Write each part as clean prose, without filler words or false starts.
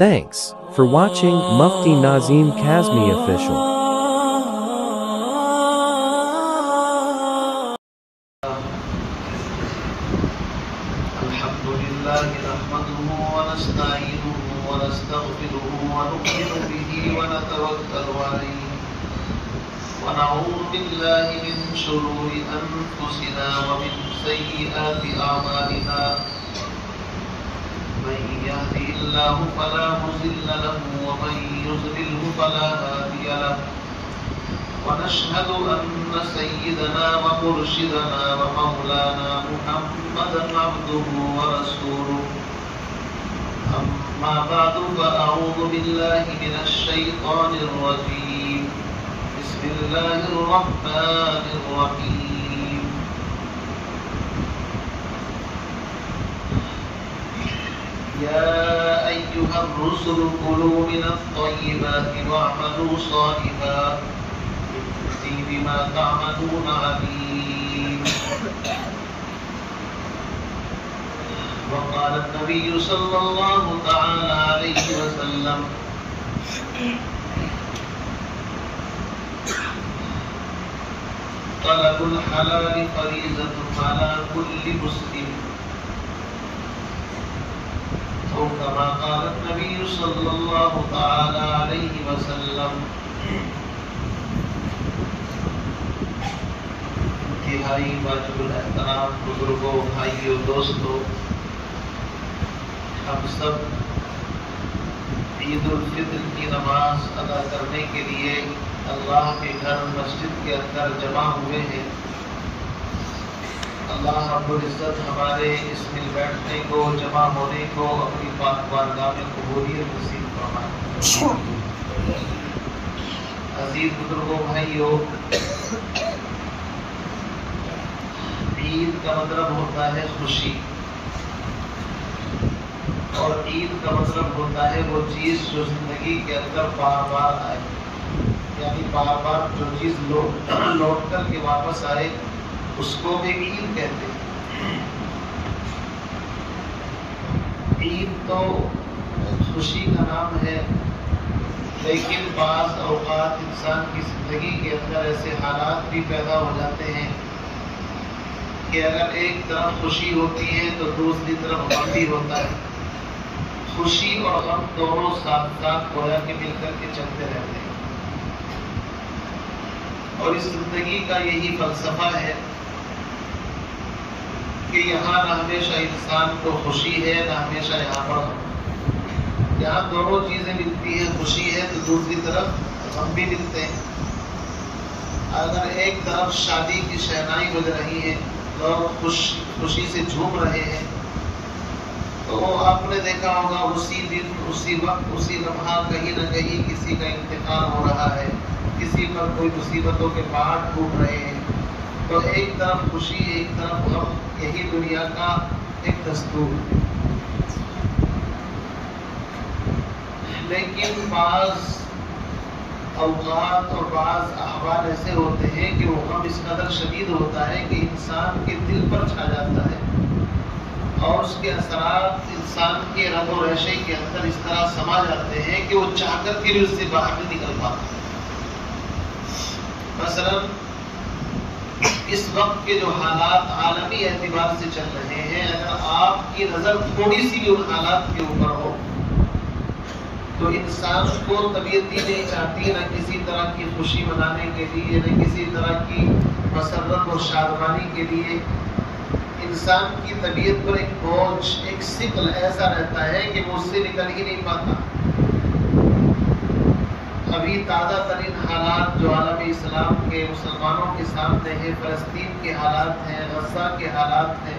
Thanks for watching Mufti Nazim Kazmi Official. ونعوذ بالله من شرور أنفسنا ومن سيئات أعمالنا من يهده الله فلا مضل له ومن يضلل فلا هادي له ونشهد أن سيدنا ومرشدنا ومولانا محمدا عبده ورسوله أما بعد فأعوذ بالله من الشيطان الرجيم بسم الله الرحمن الرحيم يا أيها الرسل كلوا من الطيبات واعملوا صالحا إني بما تعملون عليم وقال النبي صلى الله تعالى عليه وسلم طلب الحلال فريضة على كل مسلم أو كما قال النبي صلى الله تعالى عليه وسلم انتہائی واجب الاحترام بزرگوں بھائیوں دوستوں، ہم سب عید الفطر کی نماز ادا کرنے کے لیے اللہ کے گھر مسجد کے اندر جمع ہوئے ہیں۔ اللہ رب العزت ہمارے اس مل بیٹھنے کو، جمع ہونے کو اپنی پاک بارگاہ میں قبولیت نصیب فرمائے۔ عزیز بزرگوں بھائیوں، عید کا مطلب ہوتا ہے خوشی، اور عید کا مطلب ہوتا ہے وہ چیز جو زندگی کے اندر بار بار آئے، یعنی بار بار جو چیز لوٹ کر کے واپس آئے اس کو بھی عید کہتے ہیں۔ عید تو خوشی کا نام ہے، لیکن بعض اوقات انسان کی زندگی کے اندر ایسے حالات بھی پیدا ہو جاتے ہیں کہ اگر ایک طرف خوشی ہوتی ہے تو دوسری طرف غم بھی ہوتا ہے۔ خوشی اور غم دونوں ساتھ ساتھ گویا کہ مل کر کے چلتے رہتے ہیں، اور اس زندگی کا یہی فلسفہ ہے کہ یہاں نہ ہمیشہ انسان کو خوشی ہے، نہ ہمیشہ یہاں پر غم۔ یہاں دونوں چیزیں ملتی ہیں، خوشی ہے تو دوسری طرف غم بھی ملتے ہیں۔ اگر ایک طرف شادی کی شہنائی بج رہی ہے، لوگ خوشی سے جھوم رہے ہیں، تو آپ نے دیکھا ہوگا اسی دن، اسی وقت، اسی لمحہ کہیں نہ کہیں کسی کا انتقال ہو رہا ہے، کسی پر کوئی مصیبتوں کے پہاڑ ٹوٹ رہے ہیں۔ تو ایک طرف خوشی، ایک طرف غم، یہی دنیا کا ایک دستور۔ لیکن بعض اوقات اور بعض احوال ایسے ہوتے ہیں کہ وہ غم اس قدر شدید ہوتا ہے کہ انسان کے دل پر چھا جاتا ہے، اور اس کے اثرات انسان کے رگ و ریشے کے اندر اس طرح سما جاتے ہیں کہ وہ چاہ کر کے بھی اس سے باہر نہیں نکل پاتا۔ مثلا اس وقت کے جو حالات عالمی اعتبار سے چل رہے ہیں، اگر آپ کی نظر تھوڑی سی بھی ان حالات کے اوپر ہو تو انسان کو طبیعت ہی نہیں چاہتی نہ کسی طرح کی خوشی منانے کے لیے، نہ کسی طرح کی مسرت اور شادمانی کے لیے۔ انسان کی طبیعت پر ایک بوجھ، ایک ثقل ایسا رہتا ہے کہ وہ اس سے نکل ہی نہیں پاتا۔ ابھی تازہ ترین حالات جو عالم اسلام کے مسلمانوں کے سامنے ہیں، فلسطین کے حالات ہیں، غزہ کے حالات ہیں،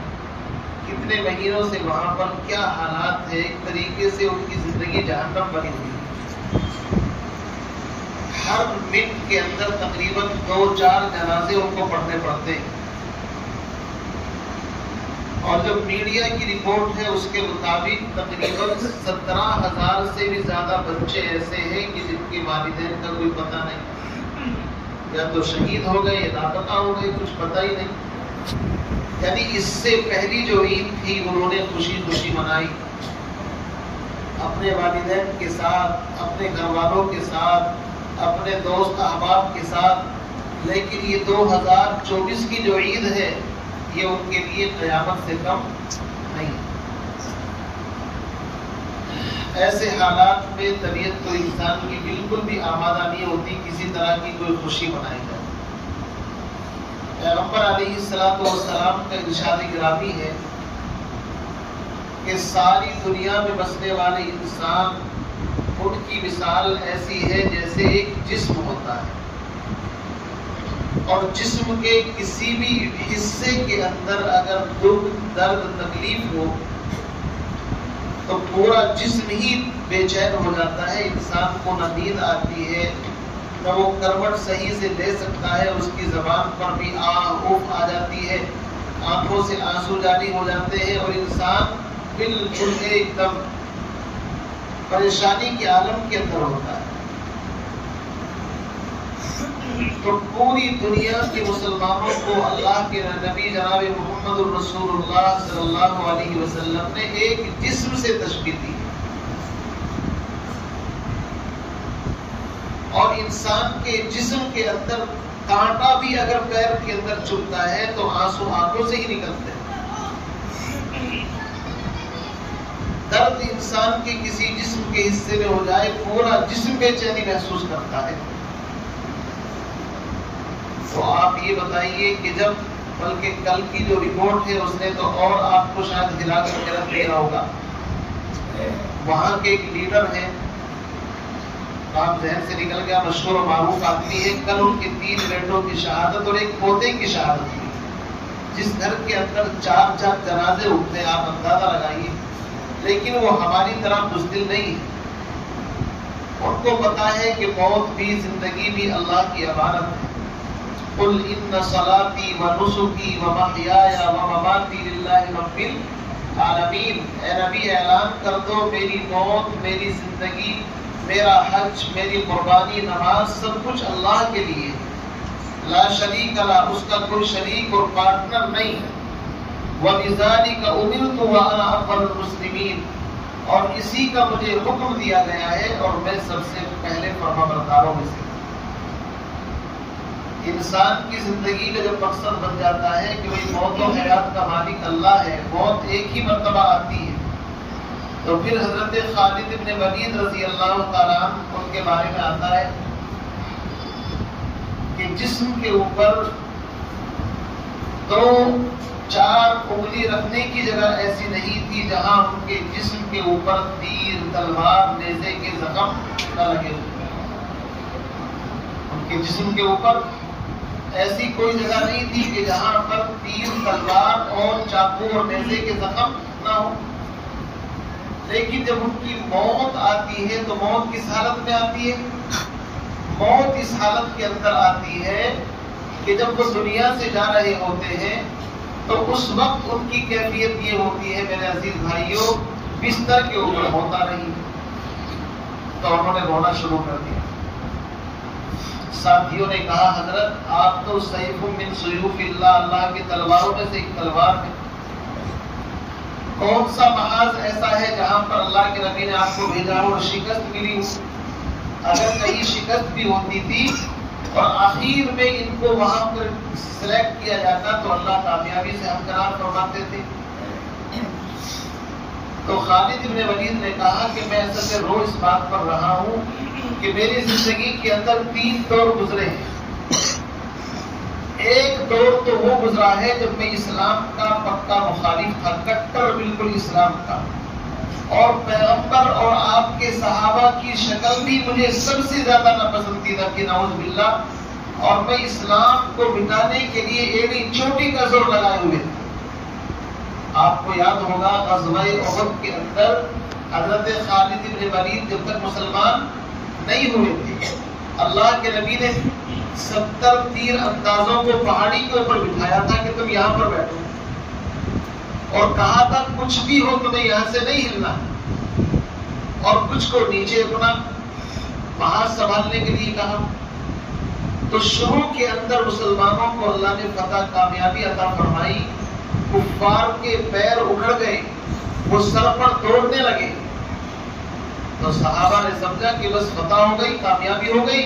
کتنے مہینوں سے وہاں پر کیا حالات ہیں، ایک طریقے سے ان کی زندگی جہنم بنی ہوئی ہے۔ ہر منٹ کے اندر تقریباً 2-4 جنازے ان کو پڑھنے پڑتے ہیں، اور جو میڈیا کی رپورٹ ہے اس کے مطابق تقریباً 17,000 سے بھی زیادہ بچے ایسے ہیں کہ جن کے والدین کا کوئی پتہ نہیں، یا تو شہید ہو گئے یا لاپتہ ہو گئے، کچھ پتہ ہی نہیں۔ یعنی اس سے پہلی جو عید تھی انہوں نے خوشی خوشی منائی، اپنے والدین کے ساتھ، اپنے گھر والوں کے ساتھ، اپنے دوست احباب کے ساتھ، لیکن یہ 2024 کی جو عید ہے یہ ان کے لیے قیامت سے کم نہیں۔ ایسے حالات میں طبیعت تو انسان کی بالکل بھی آمادہ نہیں ہوتی کسی طرح کی کوئی خوشی منائی جائے۔ پیغمبر علیہ السلام کا ارشاد گرامی ہے کہ ساری دنیا میں بسنے والے انسان، ان کی مثال ایسی ہے جیسے ایک جسم ہوتا ہے، اور جسم کے کسی بھی حصے کے اندر اگر دکھ، درد، تکلیف ہو تو پورا جسم ہی بے چین ہو جاتا ہے۔ انسان کو نہ نیند آتی ہے، نہ وہ کروٹ صحیح سے لے سکتا ہے، اس کی زبان پر بھی اوف آ جاتی ہے، آنکھوں سے آنسو جاری ہو جاتے ہیں، اور انسان بالکل ایک دم پریشانی کے عالم کے اندر ہوتا ہے۔ تو پوری دنیا کے مسلمانوں کو اللہ کے نبی جناب محمد الرسول اللہ صلی اللہ علیہ وسلم نے ایک جسم سے تشبیہ دی، اور انسان کے جسم کے اندر کانٹا بھی اگر پیر کے اندر چبھتا ہے تو آنسو آنکھوں سے ہی نکلتے ہیں۔ درد انسان کے کسی جسم کے حصے میں ہو جائے پورا جسم بے چینی محسوس کرتا ہے۔ تو آپ یہ بتائیے کہ جب، بلکہ کل کی جو رپورٹ ہے اس نے تو اور آپ کو شاید ہلا کر کے رکھ دیا ہوگا، وہاں کے ایک لیڈر ہیں، نام ذہن سے نکل گیا، مشہور و معروف آدمی ہے، کل ان کے 3 بیٹوں کی شہادت اور ایک پوتے کی شہادت ہوئی۔ جس گھر کے اندر 4 جنازے اٹھتے ہیں آپ اندازہ لگائیے، لیکن وہ ہماری طرح بزدل نہیں ہے، ان کو پتا ہے کہ موت بھی، زندگی بھی اللہ کی امانت ہے۔ قل ان صلاتي ونسكي ومحياي ومماتي لله رب العالمین، اے نبی اعلان کر دو میری موت، میری زندگی، میرا حج، میری قربانی، نماز، سب کچھ اللہ کے لیے، لا شریک لہ، اس کا کوئی شریک اور پارٹنر نہیں ہے۔ وَبِذَلِكَ أُمِرْتُ وَأَنَا أَوَّلُ الْمُسْلِمِينَ، اور اسی کا مجھے حکم دیا گیا ہے اور میں سب سے پہلے فرمانبرداروں میں سے۔ انسان کی زندگی کا جب مقصد بن جاتا ہے کہ بھئی موت و حیات کا مالک اللہ ہے، موت ایک ہی مرتبہ آتی ہے، تو پھر حضرت خالد بن ولید رضی اللہ تعالیٰ عنہ ان کے بارے میں آتا ہے کہ جسم کے اوپر 2-4 انگلی رکھنے کی جگہ ایسی نہیں تھی جہاں ان کے جسم کے اوپر تیر، تلوار، نیزے کے زخم نہ لگے ہوئے۔ ان کے جسم کے اوپر ایسی کوئی جگہ نہیں تھی کہ جہاں پر تیر، تلوار اور چاقو اور نیزے کے زخم نہ ہو، لیکن جب ان کی موت آتی ہے تو موت کس حالت میں آتی ہے؟ موت اس حالت کے اندر آتی ہے کہ جب وہ دنیا سے جا رہے ہوتے ہیں تو اس وقت ان کی کیفیت یہ ہوتی ہے میرے عزیز بھائیوں، بستر کے اوپر ہوتا نہیں، تو انہوں نے رونا شروع کر دیا۔ ساتھیوں نے کہا حضرت آپ تو سیف من سیوف اللہ، اللہ کی تلواروں میں سے ایک تلوار ہے، کون سا محاذ ایسا ہے جہاں پر اللہ کے نبی نے آپ کو بھیجا ہو اور شکست ملی ہو؟ اگر کہیں شکست بھی ہوتی تھی اور آخر میں ان کو وہاں پر سلیکٹ کیا جاتا تو اللہ کامیابی سے ہمکنار فرماتے تھے۔ تو خالد بن ولید نے کہا کہ میں اصل سے رو اس بات پر رہا ہوں کہ میری زندگی کے اندر 3 دور گزرے ہیں۔ ایک دور تو وہ گزرا ہے جب میں اسلام کا پکا مخالف تھا، کٹر بالکل اسلام کا، اور پیغمبر اور آپ کے صحابہ کی شکل بھی مجھے سب سے زیادہ ناپسندیدہ کی، نعوذ باللہ، اور میں اسلام کو مٹانے کے لیے ایڑی چوٹی کا زور لگائے ہوئے تھے۔ آپ کو یاد ہوگا غزوہ احد کے اندر حضرت خالد بن ولید جب تک مسلمان نہیں ہوئے تھے، اللہ کے نبی نے 70 تیر اندازوں کو پہاڑی کے اوپر بٹھایا تھا کہ تم یہاں پر بیٹھو، اور کہا تھا کچھ بھی ہو تمہیں یہاں سے نہیں ہلنا، اور کچھ کو نیچے اپنا محاذ سنبھالنے کے لیے کہا۔ تو شروع کے اندر مسلمانوں کو اللہ نے فتح، کامیابی عطا فرمائی، کفار کے پیر اکھڑ گئے، وہ سر پر دوڑنے لگے، تو صحابہ نے سمجھا کہ بس فتح ہو گئی، کامیابی ہو گئی،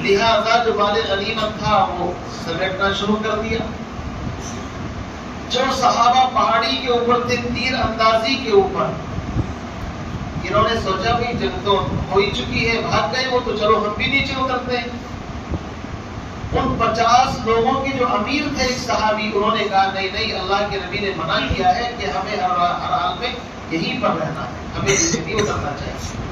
لہذا جو مال غنیمت تھا وہ سمیٹنا شروع کر دیا۔ جو صحابہ پہاڑی کے اوپر تھے تیر اندازی کے اوپر، انہوں نے سوچا بھائی جنگ تو ہو ہی چکی ہے، بھاگ گئے وہ تو چلو ہم بھی نیچے اترتے ہیں۔ ان 50 لوگوں کے جو امیر تھے ایک صحابی، انہوں نے کہا نہیں نہیں، اللہ کے نبی نے منع کیا ہے کہ ہمیں ہر حال میں یہیں پر رہنا ہے، ہمیں نیچے نہیں اترنا چاہیے۔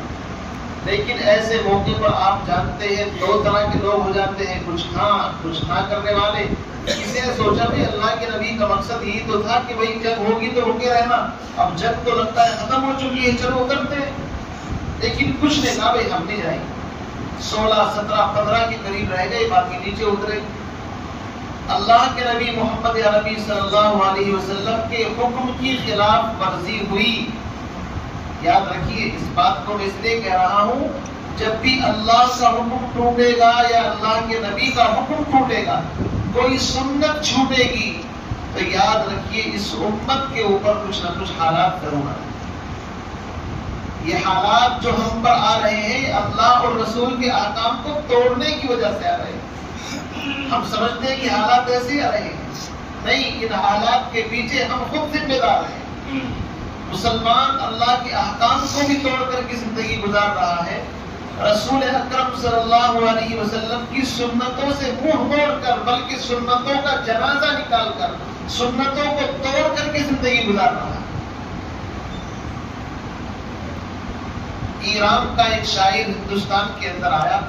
لیکن ایسے موقع پر آپ جانتے ہیں دو طرح کے لوگ ہو جاتے ہیں، کچھ ہاں کچھ نہ کرنے والے۔ کسی نے سوچا بھائی اللہ کے نبی کا مقصد یہی تو تھا کہ بھائی جنگ ہوگی تو رکے رہنا، اب جنگ تو لگتا ہے ختم ہو چکی ہے، چلو اترتے ہیں۔ لیکن کچھ نے کہا بھائی ہم نہیں جائیں گے۔ 16 17 15 کے قریب رہ گئے، باقی نیچے اترے۔ اللہ کے نبی محمد عربی صلی اللہ علیہ وسلم کے حکم کی خلاف ورزی ہوئی۔ یاد رکھیے اس بات کو میں اس لیے کہہ رہا ہوں، جب بھی اللہ کا حکم ٹوٹے گا یا اللہ کے نبی کا حکم ٹوٹے گا، کوئی سنت چھوٹے گی، تو یاد رکھیے اس امت کے اوپر کچھ نہ کچھ حالات ضرور آئیں۔ یہ حالات جو ہم پر آ رہے ہیں اللہ اور رسول کے احکام کو توڑنے کی وجہ سے آ رہے ہیں۔ ہم سمجھتے ہیں کہ حالات ایسے آ رہے ہیں، نہیں، ان حالات کے پیچھے ہم خود ذمہ دار ہیں۔ مسلمان اللہ کے احکام کو بھی توڑ کر کی زندگی گزار رہا ہے، رسول اکرم صلی اللہ علیہ وسلم کی سنتوں سے منہ موڑ کر، بلکہ سنتوں کا جنازہ نکال کر، سنتوں کو توڑ کر کے زندگی گزار رہا ہے۔ ایران کا ایک شاعر ہندوستان کے اندر آیا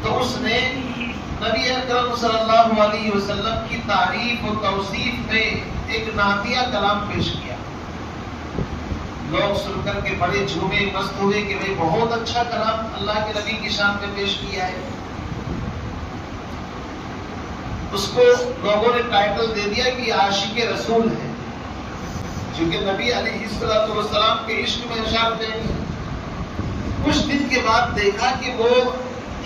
تو اس نے نبی اکرم صلی اللہ علیہ وسلم کی تعریف و توصیف میں ایک نعتیہ کلام پیش کیا۔ لوگ سن کر کے بڑے جھومے مست ہوئے کہ بھئی بہت اچھا کلام اللہ کے نبی کی شان میں پیش کیا ہے۔ اس کو لوگوں نے ٹائٹل دے دیا کہ عاشق رسول ہے، چونکہ نبی علیہ السلام کے عشق میں اشار تھے۔ کچھ دن کے بعد دیکھا کہ وہ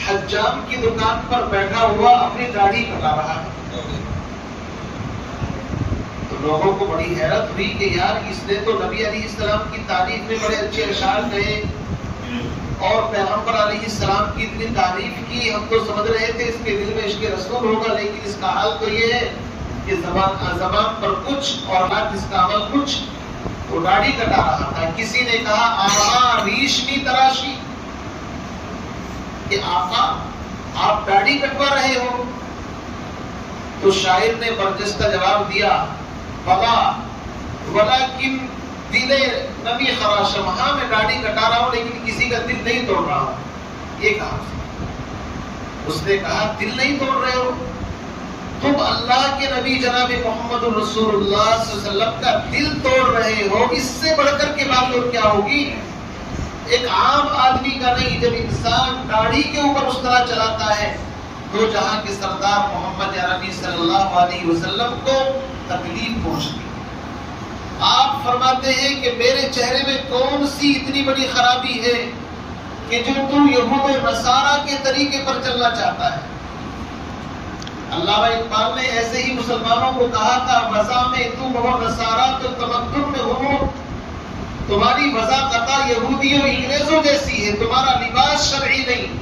حجام کی دکان پر بیٹھا ہوا اپنی داڑھی کٹا رہا ہے۔ تو لوگوں کو بڑی حیرت ہوئی کہ یار اس نے تو نبی علیہ السلام کی تعریف میں بڑے اچھے اشعار کہے اور پیغمبر علیہ السلام کی اتنی تعریف کی، ہم تو سمجھ رہے تھے اس کے دل میں عشق رسول ہوگا، لیکن اس کا حال تو یہ ہے کہ زبان پر کچھ اور ہاتھ اس کا عمل کچھ۔ وہ داڑھی کٹا رہا تھا۔ کسی نے کہا آقا ریشمی تراشی، کہ آقا آپ داڑھی کٹوا رہے ہو؟ تو شاعر نے برجستہ جواب دیا بلا ولیکن دل نبی خراشم، ہاں میں داڑھی کٹا رہا ہوں لیکن کسی کا دل نہیں توڑ رہا ہوں۔ یہ کہا اس نے کہا دل نہیں توڑ رہے ہو تم، اللہ کے نبی جناب محمد رسول اللہ صلی اللہ علیہ وسلم کا دل توڑ رہے ہو، اس سے بڑھ کر کے بات اور کیا ہوگی؟ ایک عام آدمی کا نہیں، جب انسان داڑھی کے اوپر اس طرح چلاتا ہے تو جہاں کے سردار محمد عربی صلی اللہ علیہ وسلم کو تکلیف پہنچتی۔ آپ فرماتے ہیں کہ میرے چہرے میں کون سی اتنی بڑی خرابی ہے کہ جو تو یہود و نصارہ کے طریقے پر چلنا چاہتا ہے۔ علامہ اقبال نے ایسے ہی مسلمانوں کو کہا تھا وضع میں تم ہو نصارہ تو تمدن میں ہو، تمہاری وضع قطع یہودیوں انگریزوں جیسی ہے، تمہارا لباس شرعی نہیں۔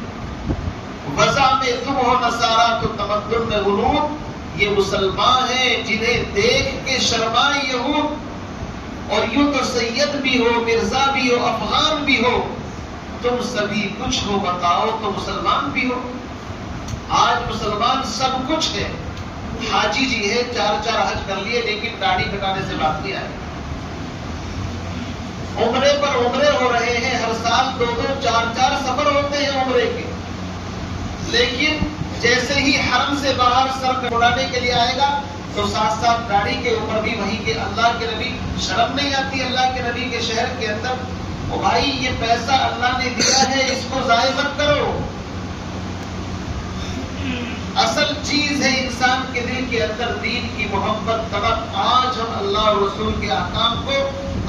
وضع میں تم ہو نصارہ تو تمدن میں غنود، یہ مسلمان ہیں جنہیں دیکھ کے شرمائے یہود، اور یوں تو سید بھی ہو، مرزا بھی ہو، افغان بھی ہو، تم سبھی کچھ ہو، بتاؤ تو مسلمان بھی ہو۔ آج مسلمان سب کچھ ہے، حاجی جی ہے، 4 حج کر لیے لیکن داڑھی کٹانے سے بات نہیں آئی۔ عمرے پر عمرے ہو رہے ہیں، ہر سال 2 4 سفر ہوتے ہیں عمرے کے، لیکن جیسے ہی حرم سے باہر سر اڑانے کے لیے آئے گا تو ساتھ ساتھ داڑھی کے اوپر بھی وہی کہ اللہ کے نبی، شرم نہیں آتی اللہ کے نبی کے شہر کے اندر؟ او بھائی یہ پیسہ اللہ نے دیا ہے، اس کو ضائع مت کرو۔ اصل چیز ہے انسان کے دل کے اندر دین کی محبت، طلب۔ آج ہم اللہ اور رسول کے احکام کو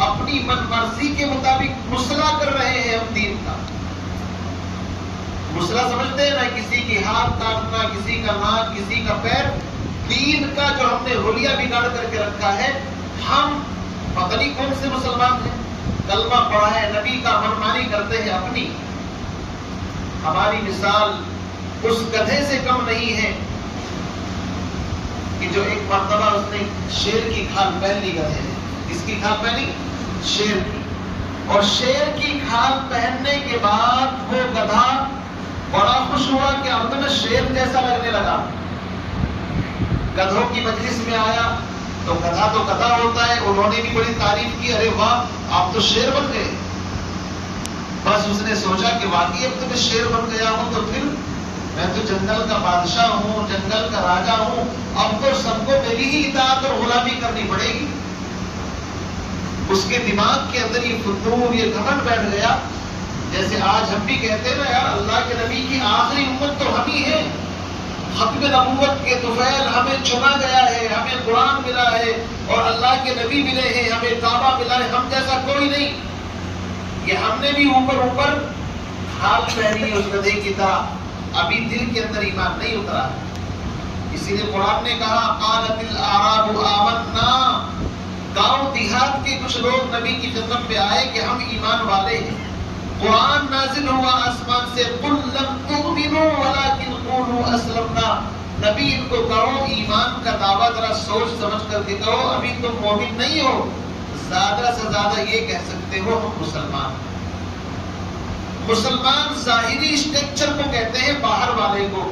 اپنی من مرضی کے مطابق مسئلہ کر رہے ہیں۔ ہم دین کا مسئلہ سمجھتے ہیں نا، کسی کی ہاتھ کاٹنا، کسی کا ناک، کسی کا پیر، دین کا جو ہم نے حلیہ بگاڑ کر کے رکھا ہے۔ ہم پتہ نہیں کون سے مسلمان ہیں، کلمہ پڑھا ہے، نبی کا منمانی کرتے ہیں اپنی. ہماری مثال اس گدھے سے کم نہیں ہے کہ جو ایک مرتبہ اس نے شیر کی کھال پہن لی. گدھے نے کس کی کھال پہنی؟ شیر کی. اور شیر کی کھال پہننے کے بعد وہ گدھا بڑا خوش ہوا کہ اب تو میں شیر جیسا لگنے لگا. گدھوں کی مجلس میں آیا تو گدھا ہوتا ہے، انہوں نے بھی بڑی تعریف کی، ارے واہ آپ تو شیر بن گئے. بس اس نے سوچا کہ واقعی اب تو میں شیر بن گیا ہوں، تو پھر میں تو جنگل کا بادشاہ ہوں، جنگل کا راجا ہوں، اب تو سب کو میری ہی اطاعت اور غلامی کرنی پڑے گی. اس کے دماغ کے اندر یہ فتور، یہ گھمنڈ بیٹھ گیا. جیسے آج ہم بھی کہتے ہیں نا یار اللہ کے نبی کی آخری امت تو ہم ہی ہیں، ختم نبوت کے طفیل ہمیں چنا گیا ہے، ہمیں قرآن ملا ہے اور اللہ کے نبی ملے ہیں، ہمیں کعبہ ملا ہے، ہم جیسا کوئی نہیں. کہ ہم نے بھی اوپر کھال پہنی ہے اس گدھے کی طرح، ابھی دل کے اندر ایمان نہیں اترا. اسی لیے قرآن نے کہا قالت الاعراب آمنا، گاؤں دیہات کے کچھ لوگ نبی کی خدمت میں آئے کہ ہم ایمان والے ہیں. قرآن نازل ہوا آسمان سے، قل لم تؤمنوا ولکن قولوا اسلمنا. نبی ان کو کہو ایمان کا دعویٰ ذرا سوچ سمجھ کر کے کہو، ابھی تم مومن نہیں ہو، زیادہ سے زیادہ یہ کہہ سکتے ہو ہم مسلمان. مسلمان ظاہری اسٹرکچر کو کہتے ہیں، باہر والے کو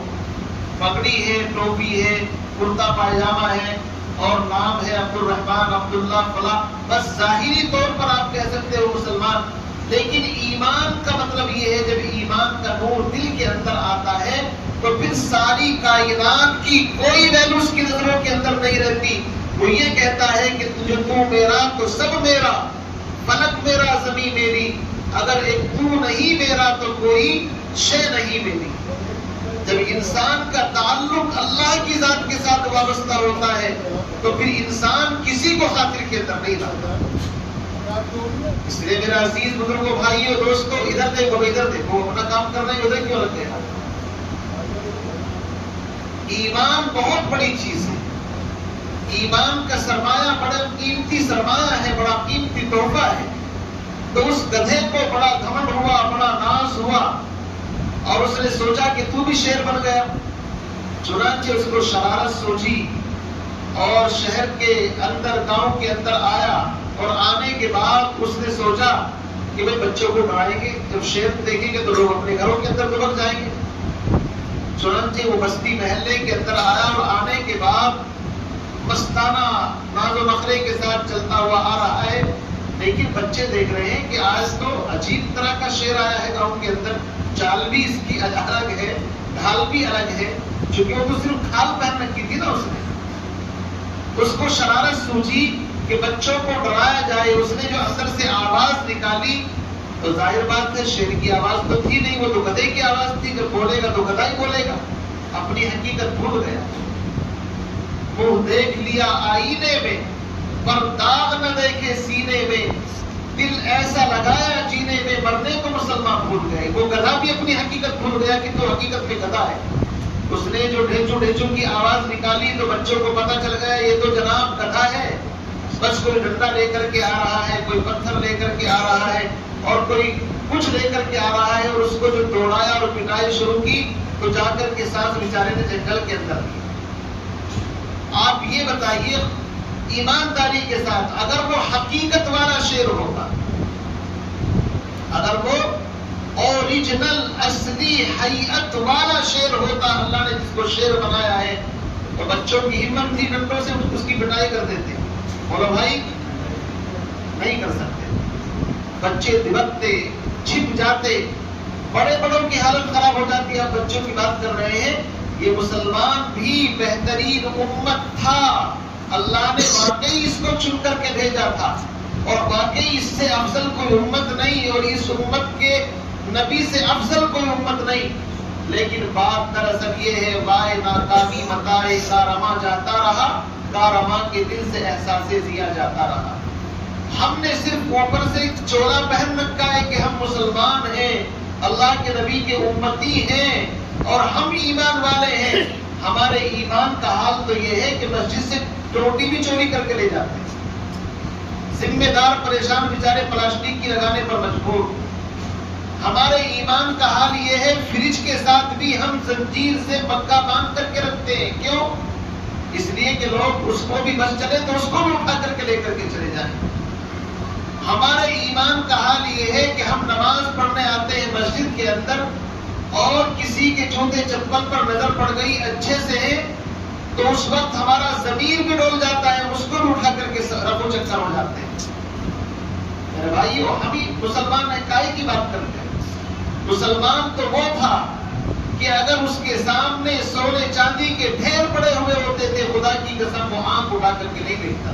پگڑی ہے، ٹوپی ہے، کرتا پائجامہ ہے اور نام ہے عبد الرحمان، عبداللہ، فلاں، بس ظاہری طور پر آپ کہہ سکتے ہو مسلمان. لیکن ایمان کا مطلب یہ ہے جب ایمان کا نور دل کے اندر آتا ہے تو پھر ساری کائنات کی کوئی ویلو اس کی نظروں کے اندر نہیں رہتی. وہ یہ کہتا ہے کہ تو میرا تو سب میرا، فلک میرا، زمین میری، اگر ایک تو نہیں میرا تو کوئی شے نہیں میری. جب انسان کا تعلق اللہ کی ذات کے ساتھ وابستہ ہوتا ہے تو پھر انسان کسی کو خاطر کے اندر نہیں رہتا. اس لیے میرا عزیز بزرگوں، بھائیوں، دوستوں، ادھر دیکھو اپنا کام کر رہے ہیں، ادھر کیوں لگتے ہیں؟ ایمان بہت بڑی چیز ہے. ایمان کا سرمایہ بڑا قیمتی سرمایہ ہے، بڑا قیمتی تحفہ ہے. تو اس گدھے کو بڑا گھمنڈ ہوا، بڑا ناز ہوا اور اس نے سوچا کہ تو بھی شیر بن گیا. چنانچہ اس کو شرارت سوچی اور شہر کے اندر، گاؤں کے اندر آیا. اور آنے کے بعد اس نے سوچا کہ بھئی بچوں کو ڈرائیں گے، جب شیر دیکھیں گے تو لوگ اپنے گھروں کے اندر دبک جائیں گے. چنانچہ وہ بستی محلے کے اندر آیا اور آنے کے بعد مستانہ ناز و نخرے کے ساتھ چلتا ہوا آ رہا ہے. لیکن بچے دیکھ رہے ہیں کہ آج تو عجیب طرح کا شیر آیا ہے گاؤں کے اندر، چال بھی اس کی الگ ہے، ڈھال بھی الگ ہے، چونکہ وہ تو صرف کھال پہن رکھی تھی نا اس نے. اس کو شرارت سوچی کہ بچوں کو ڈرایا جائے. اس نے جو اندر سے آواز نکالی تو ظاہر بات ہے شیر کی آواز تو تھی نہیں، وہ تو گدھے کی آواز تھی. جب بولے گا تو گدھا ہی بولے گا. اپنی حقیقت بھول گیا. منہ دیکھ لیا آئینے میں پر داغ نہ دیکھے سینے میں، دل ایسا لگایا جینے میں مرنے کو مسلمان بھول گئے. وہ گدھا بھی اپنی حقیقت بھول گیا کہ تو حقیقت میں گدھا ہے. اس نے جو ڈھیچو ڈھیچو کی آواز نکالی تو بچوں کو پتا چل گیا یہ تو جناب گدھا ہے. بس کوئی ڈنڈا لے کر کے آ رہا ہے، کوئی پتھر لے کر کے آ رہا ہے اور کوئی کچھ لے کر کے آ رہا ہے. اور اس کو جو دوڑایا اور پٹائی شروع کی تو جا کر کے سانس بیچارے نے جنگل کے اندر دی. آپ یہ بتائیے ایمانداری کے ساتھ اگر وہ حقیقت والا شیر ہوگا، اگر وہ اوریجنل اصلی حقیقت والا شیر ہوتا، اللہ نے جس کو شیر بنایا ہے، تو بچوں کی ہمت تھی ڈنڈوں سے اس کی پٹائی کر دیتے. بولو بھائی نہیں کر سکتے. بچے دبکتے، چھپ جاتے، بڑے بڑوں کی حالت خراب ہو جاتی ہے. آپ بچوں کی بات کر رہے ہیں. یہ مسلمان بھی بہترین امت تھا، اللہ نے واقعی اس کو چن کر کے بھیجا تھا اور واقعی اس سے افضل کوئی امت نہیں اور اس امت کے نبی سے افضل کوئی امت نہیں. لیکن بات دراصل یہ ہے وائے ناکامی متائے کارما جاتا رہا، کارما کے دل سے احساس ضیا جاتا رہا. ہم نے صرف اوپر سے ایک چولا پہن رکھا ہے کہ ہم مسلمان ہیں، اللہ کے نبی کے امتی ہیں اور ہم ایمان والے ہیں. ہمارے ایمان کا حال تو یہ ہے کہ مسجد سے روٹی بھی چوری کر کے لے جاتے ہیں. ذمہ دار پریشان بیچارے پلاسٹک کی لگانے پر مجبور. ہمارے ایمان کا حال یہ ہے فریج کے ساتھ بھی ہم زنجیر سے پکا باندھ کر کے رکھتے ہیں. کیوں؟ اس لیے کہ لوگ اس کو بھی بس چلے تو اس کو بھی اٹھا کر کے لے کر کے چلے جائیں. ہمارے ایمان کا حال یہ ہے کہ ہم نماز پڑھنے آتے ہیں مسجد کے اندر اور کسی کے جوتے چپل پر نظر پڑ گئی اچھے سے ہے تو اس وقت ہمارا ضمیر بھی ڈول جاتا ہے, اس کو بھی اٹھا کر کے رفو چکر ہو جاتے ہیں. میرے بھائیو, ہم ہی مسلمان اکائی کی بات کرتے ہیں. مسلمان تو وہ تھا کہ اگر اس کے سامنے سونے چاندی کے ڈھیر پڑے ہوئے ہوتے تھے, خدا کی قسم وہ آنکھ اٹھا کر کے نہیں دیکھتا.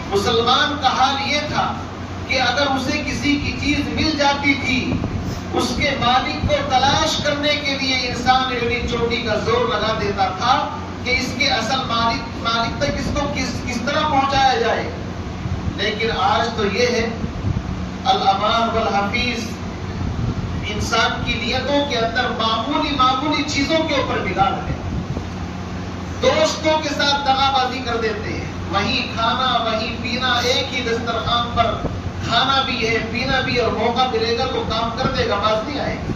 مسلمان کا حال یہ تھا کہ اگر اسے کسی کی چیز مل جاتی تھی اس کے مالک کو تلاش کرنے کے لیے انسان ایڑی چوٹی کا زور لگا دیتا تھا کہ اس کے اصل مالک تک اس کو کس طرح پہنچایا جائے. لیکن آج تو یہ ہے الامان والحفیظ, انسان کی نیتوں کے اندر معمولی چیزوں کے اوپر بگاڑ ہے. دوستوں کے ساتھ دغا بازی کر دیتے ہیں, وہی کھانا وہی پینا, ایک ہی دسترخوان پر کھانا بھی ہے پینا بھی, اور موقع ملے گا تو کام کر دے گا, باز نہیں آئے گا.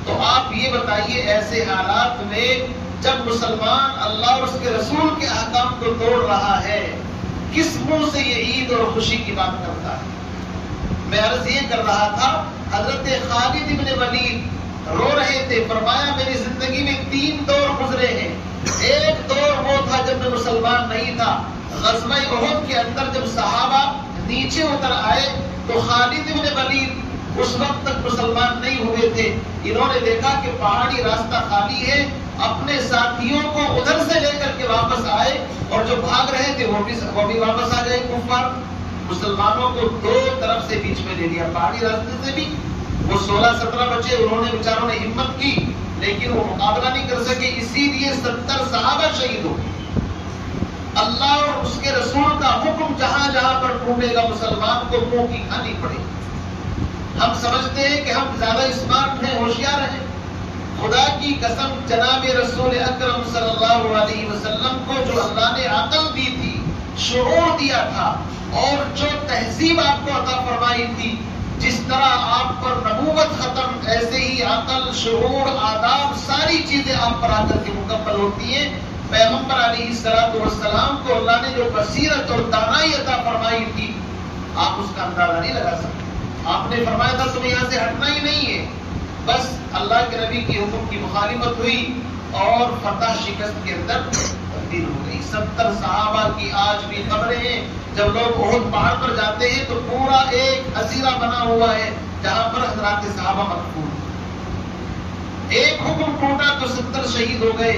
تو آپ یہ بتائیے ایسے حالات میں جب مسلمان اللہ اور اس کے رسول کے احکام کو توڑ رہا ہے, کس منہ سے یہ عید اور خوشی کی بات کرتا ہے؟ میں عرض یہ کر رہا تھا, حضرت خالد بن ولید رو رہے تھے, فرمایا میری زندگی میں 3 دور گزرے ہیں. ایک دور وہ تھا جب میں مسلمان نہیں تھا, غزوہ احد کے اندر جب صحابہ نیچے اتر آئے تو خالد بن ولید اس وقت تک مسلمان نہیں ہوئے تھے. انہوں نے دیکھا کہ پہاڑی راستہ خالی ہے, اپنے ساتھیوں کو ادھر سے لے کر کے واپس آئے, اور جو بھاگ رہے تھے وہ بھی واپس آ گئے کفار. مسلمانوں کو 2 طرف سے بیچ میں لے لیا, پہاڑی راستے سے بھی. وہ 16-17 بچے, انہوں نے بیچاروں نے ہمت کی لیکن وہ مقابلہ نہیں کر سکے, اسی لیے 70 صحابہ شہید ہو. اللہ اور اس کے رسول کا حکم جہاں جہاں پر ٹوٹے گا مسلمان کو منہ کی کھانی پڑے. ہم سمجھتے ہیں کہ ہم زیادہ اسمارٹ ہیں, ہوشیار ہیں. خدا کی قسم جناب رسول اکرم صلی اللہ علیہ وسلم کو جو اللہ نے عقل دی تھی, شعور دیا تھا, اور جو تہذیب آپ کو عطا فرمائی تھی, جس طرح آپ پر نبوت ختم, ایسے ہی عقل, شعور, آداب, ساری چیزیں آپ پر آ کر کے مکمل ہوتی ہیں. پیغمبر علیہ الصلوۃ والسلام کو اللہ نے جو بصیرت اور دانائی عطا فرمائی تھی, آپ اس کا اندازہ نہیں لگا سکتے. آپ نے فرمایا تھا تمہیں یہاں سے ہٹنا ہی نہیں ہے. بس اللہ کے نبی کی حکم کی مخالفت ہوئی اور فتح شکست کے اندر تبدیل ہو گئی. 70 صحابہ کی آج بھی خبریں ہیں. جب لوگ احد پہاڑ پر جاتے ہیں تو پورا ایک حظیرہ بنا ہوا ہے جہاں پر حضرات صحابہ مدفون. ایک حکم ٹوٹا تو 70 شہید ہو گئے.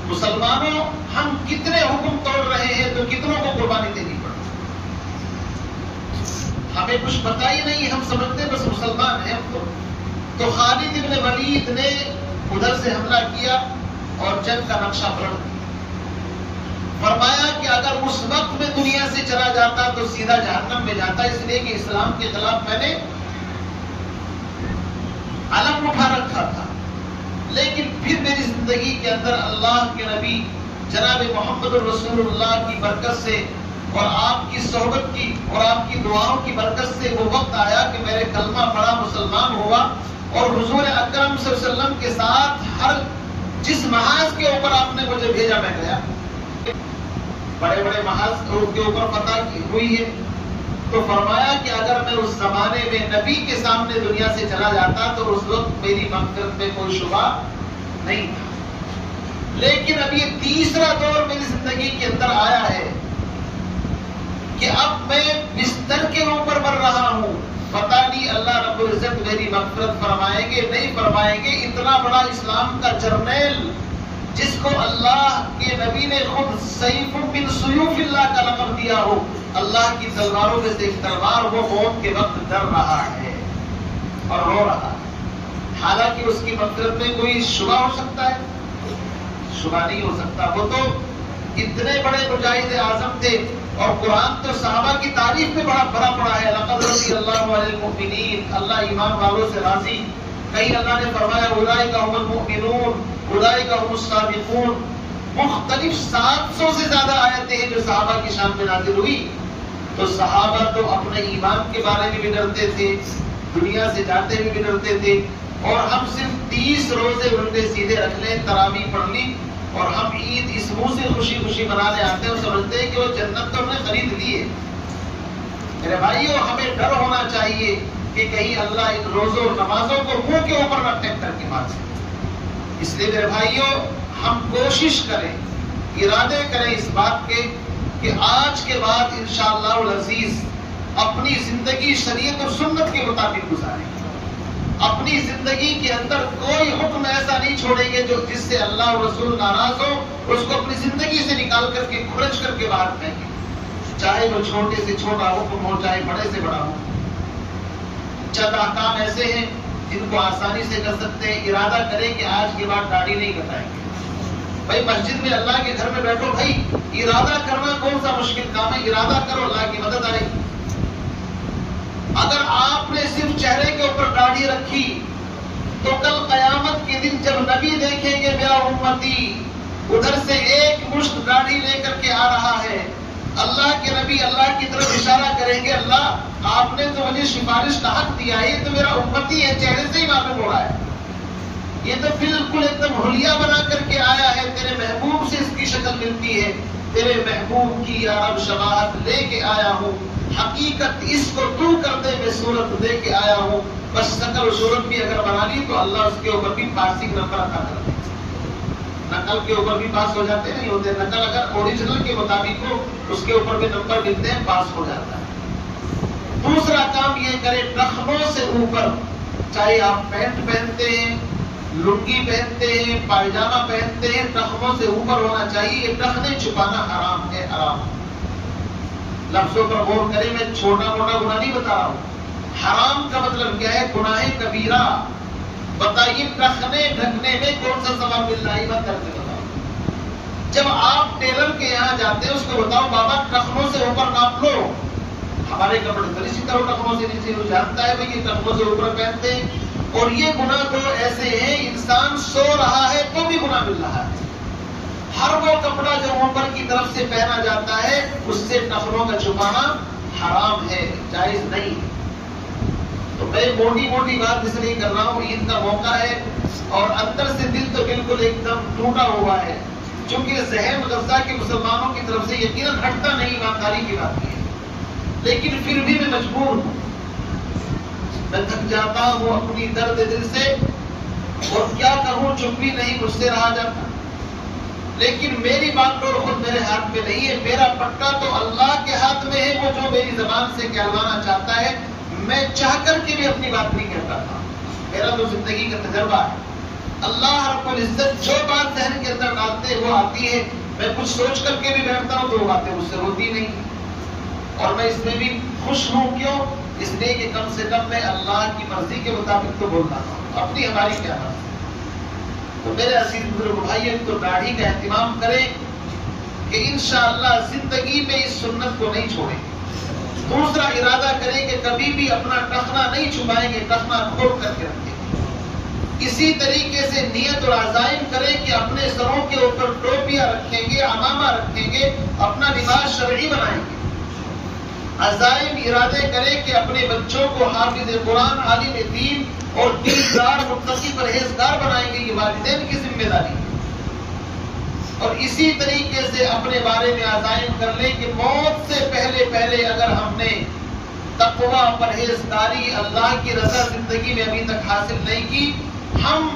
مسلمانوں, ہم کتنے حکم توڑ رہے ہیں تو کتنوں کو قربانی دینی پڑتی. ہمیں کچھ پتہ ہی نہیں, ہم سمجھتے بس مسلمان ہیں ہم تو خالد بن ولید نے ادھر سے حملہ کیا اور جنگ کا نقشہ پلٹ دیا. فرمایا کہ اگر اس وقت میں دنیا سے چلا جاتا تو سیدھا جہنم میں جاتا, اس لیے کہ اسلام کے خلاف میں نے علم اٹھا رکھا تھا. لیکن پھر میری زندگی کے اندر اللہ کے نبی جناب محمد رسول اللہ کی برکت سے اور آپ کی صحبت کی اور آپ کی دعاؤں کی برکت سے وہ وقت آیا کہ میرے کلمہ پڑھا, مسلمان ہوا, اور حضور اکرم صلی اللہ علیہ وسلم کے ساتھ ہر جس محاذ کے اوپر آپ نے مجھے بھیجا میں گیا. بڑے بڑے محاذ کے اوپر فتح ہوئی ہے. تو فرمایا کہ اگر میں اس زمانے میں نبی کے سامنے دنیا سے چلا جاتا تو اس وقت میری مغفرت میں کوئی شبہ نہیں تھا. لیکن اب یہ تیسرا دور میری زندگی کے اندر آیا ہے کہ اب میں بستر کے اوپر مر رہا ہوں. پتہ نہیں اللہ رب العزت میری مغفرت فرمائیں گے نہیں فرمائیں گے. اتنا بڑا اسلام کا جرنیل جس کو اللہ کے نبی نے خود سیف من سیوف اللہ کا لقب دیا ہو, اللہ کی تلواروں میں سے ایک تلوار, وہ موت کے وقت ڈر رہا ہے اور رو رہا ہے. حالانکہ اس کی مغفرت میں کوئی شبہ ہو سکتا ہے؟ شبہ نہیں ہو سکتا. وہ تو اتنے بڑے مجاہد اعظم تھے, اور قرآن تو صحابہ کی تعریف میں بڑا بھرا پڑا ہے. لقد رضی اللہ عن المؤمنین, اللہ ایمان والوں سے راضی. کہیں اللہ نے فرمایا اولئک هم المؤمنون اولئک هم الصادقون. مختلف 700 سے زیادہ آیتیں ہیں جو صحابہ کی شان میں نازل ہوئی. تو صحابہ تو اپنے ایمان کے بارے میں بھی ڈرتے تھے, دنیا سے جاتے ہوئے بھی ڈرتے تھے, اور ہم صرف 30 روزے الٹے سیدھے رکھ لیں, تراویح پڑھ لی, اور ہم عید اس منہ سے خوشی خوشی منانے آتے ہیں اور سمجھتے ہیں کہ وہ جنت تو ہم نے خرید لی ہے. میرے بھائیوں, ہمیں ڈر ہونا چاہیے کہ کہیں اللہ ان روزوں اور نمازوں کو منہ کے اوپر نہ ٹیک کر کے مار سکے. اس لیے میرے بھائیوں, ہم کوشش کریں, ارادے کریں اس بات کے کہ آج کے بعد انشاءاللہ العزیز اپنی زندگی شریعت اور سنت کے مطابق گزاریں. اپنی زندگی کے اندر کوئی حکم ایسا نہیں چھوڑیں گے جو جس سے اللہ اور رسول ناراض ہو, اس کو اپنی زندگی سے نکال کر کے کھرچ کر کے باہر پھینکیں, چاہے وہ چھوٹے سے چھوٹا حکم ہو, چاہے بڑے سے بڑا ہو. چند احکام ایسے ہیں جن کو آسانی سے کر سکتے ہیں. ارادہ کریں کہ آج کے بعد داڑھی نہیں کٹائیں گے. بھائی مسجد میں اللہ کے گھر میں بیٹھو, بھائی ارادہ کرنا کون سا مشکل کام ہے, ارادہ کرو, اللہ کی مدد آئے گی. اگر آپ نے صرف چہرے کے اوپر داڑھی رکھی تو کل قیامت کے دن جب نبی دیکھیں گے میرا امتی ادھر سے ایک مشت داڑھی لے کر کے آ رہا ہے, اللہ کے نبی اللہ کی طرف اشارہ کریں گے, اللہ آپ نے تو مجھے سفارش کا حق دیا ہے, یہ تو میرا امتی ہے, چہرے سے ہی معلوم ہو رہا ہے, یہ تو بالکل ایک دم حلیہ بنا کر کے آیا ہے, تیرے محبوب سے اس کی شکل ملتی ہے, تیرے محبوب کی یا رب شباہت لے کے آیا ہوں, حقیقت اس کو تو کر دے میں صورت دے کے آیا ہوں. بس شکل و صورت بھی اگر بنا لی تو اللہ اس کے اوپر بھی پاسنگ نمبر عطا کر دے. نقل کے اوپر بھی پاس ہو جاتے نہیں ہوتے, نقل اگر اوریجنل کے مطابق ہو اس کے اوپر بھی نمبر ملتے ہیں, پاس ہو جاتا ہے. دوسرا کام یہ کرے, ٹخنوں سے اوپر, چاہے آپ پینٹ پہنتے ہیں, لنگی پہنتے ہیں, پائجامہ پہنتے ہیں, ٹخنوں سے اوپر ہونا چاہیے. یہ ٹخنے چھپانا حرام ہے, حرام. لفظوں پر غور کریں, میں چھوٹا موٹا گناہ نہیں بتا رہا ہوں. حرام کا مطلب کیا ہے, گناہ کبیرہ. بتائیے ٹخنے ڈھکنے میں کون سا ثواب مل رہا ہے, بات کر کے بتاؤ. جب آپ ٹیلر کے یہاں جاتے ہیں اس کو بتاؤ بابا ٹخنوں سے اوپر ناپ لو, ہمارے کپڑے تو اسی طرح ٹخنوں سے نیچے, وہ جانتا ہے بھائی یہ ٹخنوں سے اوپر پہنتے ہیں. اور یہ گناہ تو ایسے ہیں, انسان سو رہا ہے تو بھی گناہ مل رہا ہے. ہر وہ کپڑا جو اوپر کی طرف سے پہنا جاتا ہے اس سے ٹخنوں کا چھپانا حرام ہے, جائز نہیں. تو میں موٹی موٹی بات اس لیے کر رہا ہوں, عید کا موقع ہے اور اندر سے دل تو بالکل ایک دم ٹوٹا ہوا ہے, چونکہ ذہن غزہ کے مسلمانوں کی طرف سے یقیناً ہٹتا نہیں, ایمانداری کی بات ہے, لیکن پھر بھی میں مجبور ہوں. میں تھک جاتا ہوں اپنی درد دل سے, اور کیا کہوں, چپ بھی نہیں مجھ سے رہا جاتا. لیکن میری بات ڈور خود میرے ہاتھ میں نہیں ہے, میرا پٹا تو اللہ کے ہاتھ میں ہے. وہ جو میری زبان سے کہلوانا چاہتا ہے, میں چاہ کر کے بھی اپنی بات نہیں کہتا تھا. میرا تو زندگی کا تجربہ ہے. اللہ رب العزت جو بات ذہن کے اندر ڈالتے وہ آتی ہے. میں کچھ سوچ کر کے بھی بیٹھتا ہوں تو وہ باتیں مجھ سے ہوتی نہیں, اور میں اس میں بھی خوش ہوں. کیوں؟ اس لیے کہ کم سے کم میں اللہ کی مرضی کے مطابق تو بولتا ہوں, اپنی ہماری کیا بات. تو میرے عزیز بزرگ بھائیوں, تو داڑھی کا اہتمام کریں کہ انشاءاللہ زندگی میں اس سنت کو نہیں چھوڑیں. دوسرا ارادہ کریں کہ کبھی بھی اپنا ٹخنا نہیں چھپائیں گے, ٹخنا کھول کر کے رکھیں. اسی طریقے سے نیت اور عزائم کریں کہ اپنے سروں کے اوپر ٹوپیاں رکھیں گے, عمامہ رکھیں گے, اپنا لباس شرعی بنائیں گے. عزائم ارادے کریں کہ اپنے بچوں کو حافظ قرآن, عالم دین اور دیندار متقی پرہیزگار بنائیں گے. یہ والدین کی ذمہ داری ہے. اور اسی طریقے سے اپنے بارے میں عزائم کر لیں کہ موت سے پہلے اگر ہم نے تقوی, پرہیزگاری, اللہ کی رضا زندگی میں ابھی تک حاصل نہیں کی, ہم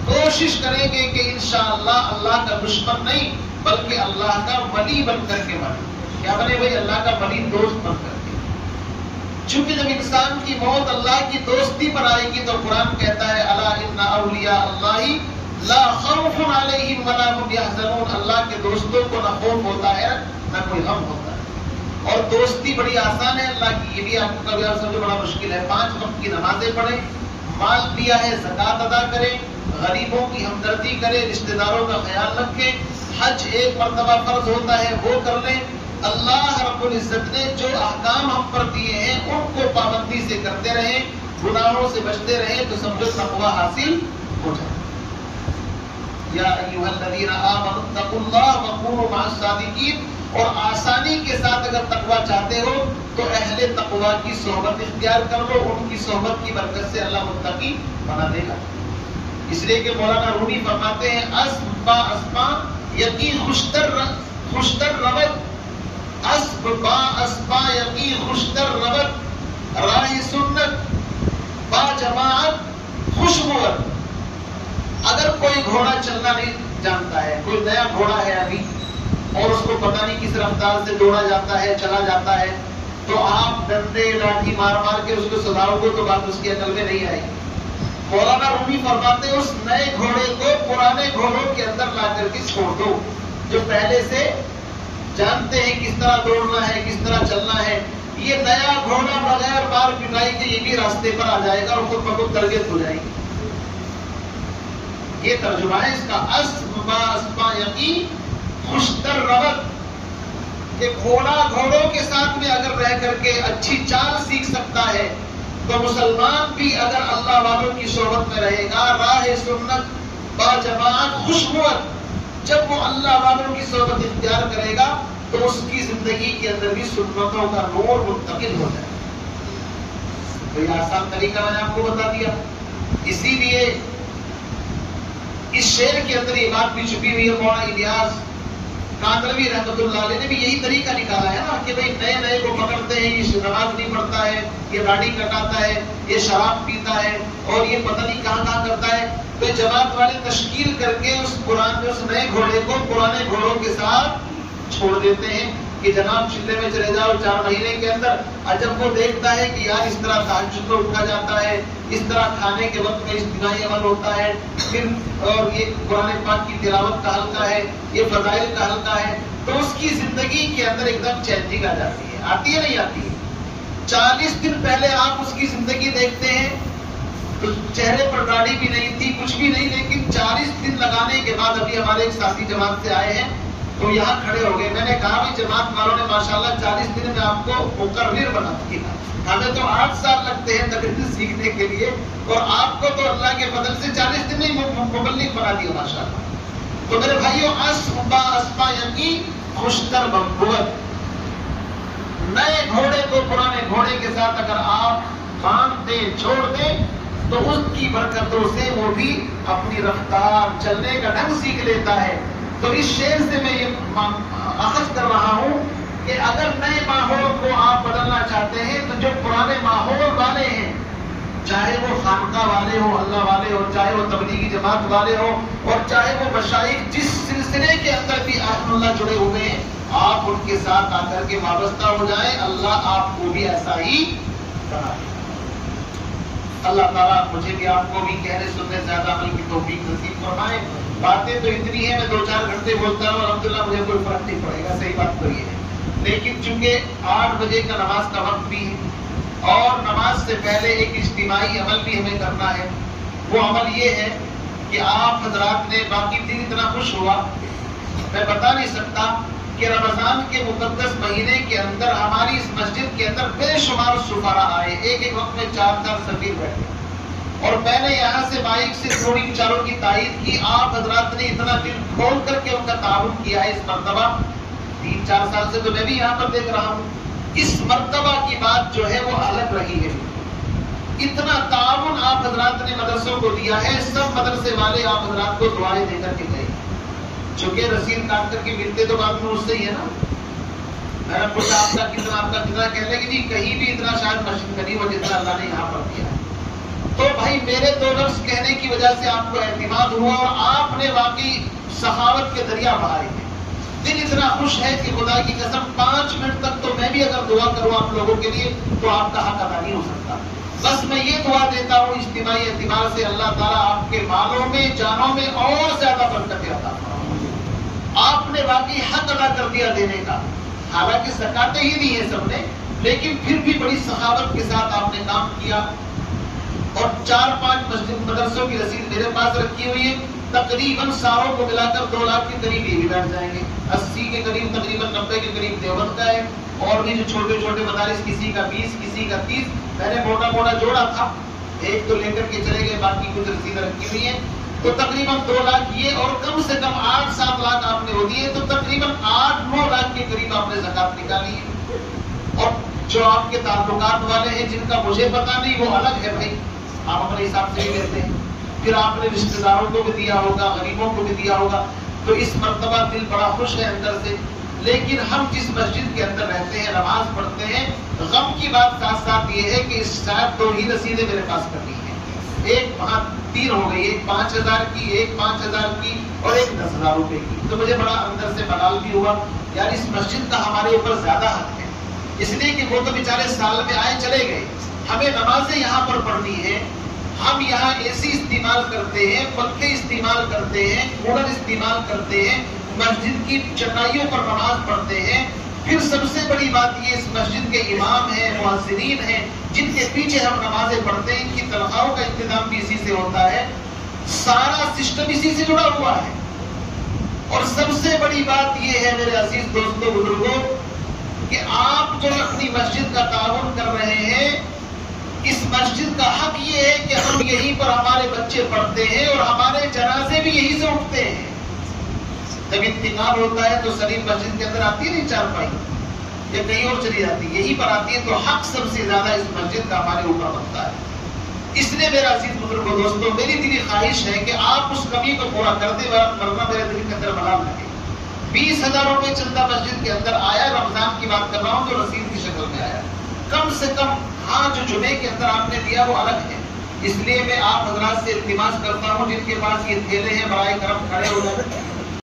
کوشش کریں گے کہ انشاءاللہ اللہ کا دشمن نہیں بلکہ اللہ کا ولی بن کر کے بنے. کیا بنے بھائی؟ اللہ کا ولی, دوست بن کر کے. چونکہ جب انسان کی موت اللہ کی دوستی پر آئے گی تو قرآن کہتا ہے الا ان اولیاء اللہ لا خوف علیہم ولا هم يحزنون. اللہ کے دوستوں کو نہ خوف ہوتا ہے نہ کوئی غم ہوتا ہے. اور دوستی بڑی آسان ہے اللہ کی, یہ بھی آپ کو کبھی سمجھو بڑا مشکل ہے. 5 وقت کی نمازیں پڑھیں, مال دیا ہے زکات ادا کریں, غریبوں کی ہمدردی کریں, رشتہ داروں کا خیال رکھیں, حج 1 مرتبہ فرض ہوتا ہے وہ کر لیں. اللہ رب العزت نے جو احکام ہم پر دیے ہیں ان کو پابندی سے کرتے رہیں, گناہوں سے بچتے رہیں, تو سمجھو تقویٰ حاصل ہو جائے. یا ایھا الذین آمنوا اتقوا اللہ وکونوا مع الصادقین. اور آسانی کے ساتھ اگر تقوی چاہتے ہو تو اہل تقوی کی صحبت اختیار کر لو، ان کی صحبت کی برکت سے اللہ متقی بنا دے گا. اس لیے کہ مولانا رومی فرماتے ہیں اسب با اسبا یقی خوشتر ربط، اسب با اسبا یقی خوشتر ربط، راہ سنت با جماعت خوشبوت. اگر کوئی گھوڑا چلنا نہیں جانتا ہے، کوئی نیا گھوڑا ہے ابھی اور اس کو پتہ نہیں کس رفتار سے دوڑا جاتا ہے، چلا جاتا ہے، تو آپ ڈنڈے لاٹھی مار مار کے اس کو سدھارو گے تو بات اس کی عقل میں نہیں آئے گی. مولانا رومی فرماتے ہیں اس نئے گھوڑے کو پرانے گھوڑوں کے اندر لا کر کے چھوڑ دو، جو پہلے سے جانتے ہیں کس طرح دوڑنا ہے، کس طرح چلنا ہے. یہ نیا گھوڑا بغیر مار پٹائی کے یہ بھی راستے پر آ جائے گا اور خود بخود تربیت ہو جائے گی. یہ ترجمہ ہے اس کا اسب با اسبا یقی خوشتر ربط، کہ گھوڑا گھوڑوں کے ساتھ میں اگر رہ کر کے اچھی چال سیکھ سکتا ہے تو مسلمان بھی اگر اللہ والوں کی صحبت میں رہے گا، راہ سنت با جماعت خوشبوت، جب وہ اللہ والوں کی صحبت اختیار کرے گا تو اس کی زندگی کے اندر بھی سنتوں کا نور منتقل ہو جائے گا. تو یہ آسان طریقہ میں نے آپ کو بتا دیا. اسی لیے اس شعر کے اندر یہ بات بھی چھپی ہوئی ہے. مولانا الیاس کاندھلوی رحمۃ اللہ علیہ نے بھی یہی طریقہ نکالا ہے نا کہ بھئی نئے نئے کو پکڑتے ہیں، یہ نماز نہیں پڑھتا ہے، یہ داڑھی کٹاتا ہے، یہ شراب پیتا ہے اور یہ پتہ نہیں کہاں کہاں کرتا ہے. تو جماعت والے تشکیل کر کے اس نئے گھوڑے کو پرانے گھوڑوں کے ساتھ چھوڑ دیتے ہیں کہ جناب چلے میں چلے جاؤ 4 مہینے کے اندر. اور جب وہ دیکھتا ہے کہ یار اس طرح تہجد میں اٹھا جاتا ہے، اس طرح کھانے کے وقت میں اجتماعی عمل ہوتا ہے، پھر اور یہ قرآن پاک کی تلاوت کا حلقہ ہے، یہ فضائل کا حلقہ ہے، تو اس کی زندگی کے اندر ایک دم چینجنگ آ جاتی ہے. آتی ہے نہیں آتی؟ 40 دن پہلے آپ اس کی زندگی دیکھتے ہیں تو چہرے پر داڑھی بھی نہیں تھی، کچھ بھی نہیں، لیکن 40 دن لگانے کے بعد ابھی ہمارے ایک ساتھی جماعت سے آئے ہیں تو یہاں کھڑے ہو گئے. میں نے کہا بھی جماعت والوں نے ماشاءاللہ 40 دن میں آپ کو مقرر بنا دیا. ہمیں تو 8 سال لگتے ہیں تقریر سیکھنے کے لیے اور آپ کو تو اللہ کے فضل سے 40 دن میں مبلغ بنا دیا ماشاءاللہ. تو میرے بھائیوں اسب با اسبا یقی خوشتر بقوت، نئے گھوڑے کو پرانے گھوڑے کے ساتھ اگر آپ باندھ دیں، چھوڑ دیں تو اس کی برکتوں سے وہ بھی اپنی رفتار چلنے کا ڈھنگ سیکھ لیتا ہے. تو اس شعر سے میں یہ اخذ کر رہا ہوں کہ اگر نئے ماحول کو آپ بدلنا چاہتے ہیں تو جو پرانے ماحول والے ہیں، چاہے وہ خانقاہ والے ہو، اللہ والے ہو، چاہے وہ تبلیغی جماعت والے ہو، اور چاہے وہ مشائخ جس سلسلے کے اندر بھی اہل اللہ جڑے ہوئے ہیں، آپ ان کے ساتھ آ کر کے وابستہ ہو جائیں. اللہ آپ کو بھی ایسا ہی بنا دے. اللہ تعالیٰ مجھے بھی آپ کو بھی کہنے سننے زیادہ عمل کی توفیق نصیب فرمائے. باتیں تو اتنی ہیں، میں 2-4 گھنٹے بولتا ہوں الحمدللہ مجھے کوئی فرق نہیں پڑے گا، صحیح بات تو یہ ہے. لیکن چونکہ 8 بجے کا نماز کا وقت بھی ہے اور نماز سے پہلے ایک اجتماعی عمل بھی ہمیں کرنا ہے. وہ عمل یہ ہے کہ آپ حضرات نے باقی دن اتنا خوش ہوا، میں بتا نہیں سکتا کہ رمضان کے مقدس مہینے کے اندر ہماری اس مسجد کے اندر بے شمار سفراء آئے، ایک وقت میں 4 سفیر بیٹھے، اور میں نے یہاں سے مائک سے تھوڑی بیچاروں کی تائید کی. آپ حضرات نے اتنا دل کھول کر کے ان کا تعاون کیا ہے. اس مرتبہ 3-4 سال سے تو میں بھی یہاں پر دیکھ رہا ہوں، اس مرتبہ کی بات جو ہے وہ الگ رہی ہے. اتنا تعاون آپ حضرات نے مدرسوں کو دیا ہے. سب مدرسے والے آپ حضرات کو دعائیں دے کر کے گئے، چونکہ رسید کاٹ کر کے ملتے تو بعد میں اس سے ہی ہے نا. میں نے پوچھا آپ کا کتنا کہہ لیں کہ جی کہیں بھی اتنا شاید مسجد میں نہیں ہو جتنا اللہ نے یہاں پر دیا. تو بھائی میرے 2 لفظ کہنے کی وجہ سے آپ کو اعتماد ہوا اور آپ نے واقعی سخاوت کے دریا بہائے ہیں. دل اتنا خوش ہے کہ خدا کی قسم 5 منٹ تک تو میں بھی اگر دعا کروں آپ لوگوں کے لیے تو آپ کا حق ادا نہیں ہو سکتا. بس میں یہ دعا دیتا ہوں اجتماعی اعتبار سے اللہ تعالیٰ آپ کے مالوں میں، جانوں میں اور زیادہ برکت عطا فرمائے. آپ نے واقعی حق ادا کر دیا دینے کا، حالانکہ زکاتیں ہی نہیں ہے سب نے، لیکن پھر بھی بڑی سخاوت کے ساتھ آپ نے کام کیا. اور 4-5 مسجد مدرسوں کی رسید میرے پاس رکھی ہوئی ہے. تقریباً ساروں کو ملا کر 2 لاکھ کے قریب یہ بھی بیٹھ جائیں گے. 80 کے قریب، تقریباً 90 کے قریب دیوبند کا ہے، اور بھی جو چھوٹے چھوٹے مدارس، کسی کا 20 کسی کا 30. میں نے موٹا موٹا جوڑا تھا، ایک تو لے کر کے چلے گئے، باقی کچھ رسیدیں رکھی ہوئی ہیں. تو تقریباً 2 لاکھ یہ، اور کم سے کم 8-7 لاکھ آپ نے وہ دیے، تو تقریباً 8-9 لاکھ کے قریب آپ نے زکات نکالی ہے۔ اور جو آپ کے تعلقات والے ہیں جن کا مجھے پتا نہیں، وہ الگ ہے بھائی، آپ اپنے حساب سے ہی لیتے ہیں۔ پھر آپ نے رشتہ داروں کو بھی دیا ہوگا، غریبوں کو بھی دیا ہوگا، تو اس مرتبہ دل بڑا خوش ہے اندر سے۔ لیکن ہم جس مسجد کے اندر رہتے ہیں، نماز پڑھتے ہیں، غم کی بات ساتھ ساتھ یہ ہے کہ شاید 2 ہی رسیدیں میرے پاس کرنی ہیں، ایک وہاں 3 ہو گئی، ایک 5,000 کی، ایک 5,000 کی، اور ایک 10,000 روپے کی۔ تو مجھے بڑا اندر سے ملال بھی ہوا، یار اس مسجد کا ہمارے اوپر زیادہ حق ہے، اس لیے کہ وہ تو بیچارے سال میں آئے چلے گئے، ہمیں نمازیں یہاں پر پڑھنی ہے، ہم یہاں اے سی استعمال کرتے ہیں، پنکھے استعمال کرتے ہیں، کولر استعمال کرتے ہیں، مسجد کی چٹائیوں پر نماز پڑھتے ہیں۔ پھر سب سے بڑی بات یہ، اس مسجد کے امام ہیں، مؤذنین ہیں، جن کے پیچھے ہم نمازیں پڑھتے ہیں، ان کی تنخواہوں کا انتظام بھی اسی سے ہوتا ہے، سارا سسٹم اسی سے جڑا ہوا ہے۔ اور سب سے بڑی بات یہ ہے میرے عزیز دوستوں بزرگوں، کہ آپ جو اپنی مسجد کا تعاون کر رہے ہیں، اس مسجد کا حق یہ ہے کہ ہم یہیں پر ہمارے بچے پڑھتے ہیں اور ہمارے جنازے بھی یہیں سے اٹھتے ہیں۔ جب انتقال ہوتا ہے تو سلیم مسجد کے اندر آتی ہے نہیں چارپائی، یا کہیں اور چلی جاتی ہے، یہیں پر آتی ہے، تو حق سب سے زیادہ اس مسجد کا ہمارے اوپر بنتا ہے۔ اس لیے میرا عزیز بزرگوں دوستوں، میری دلی خواہش ہے کہ آپ اس کمی کو پورا کرتے ورنہ میرے دل کے اندر ملال لگے۔ 20,000 روپے چندہ مسجد کے اندر آیا، رمضان کی بات کر رہا ہوں، تو رسید کی شکل میں آیا، کم سے کم۔ ہاں جو جمعے کے اندر آپ نے دیا وہ الگ ہے، اس لیے میں آپ حضرات سے التماس کرتا ہوں جن کے پاس یہ تھیلے ہیں، برائے کرم کھڑے ہو جائیں۔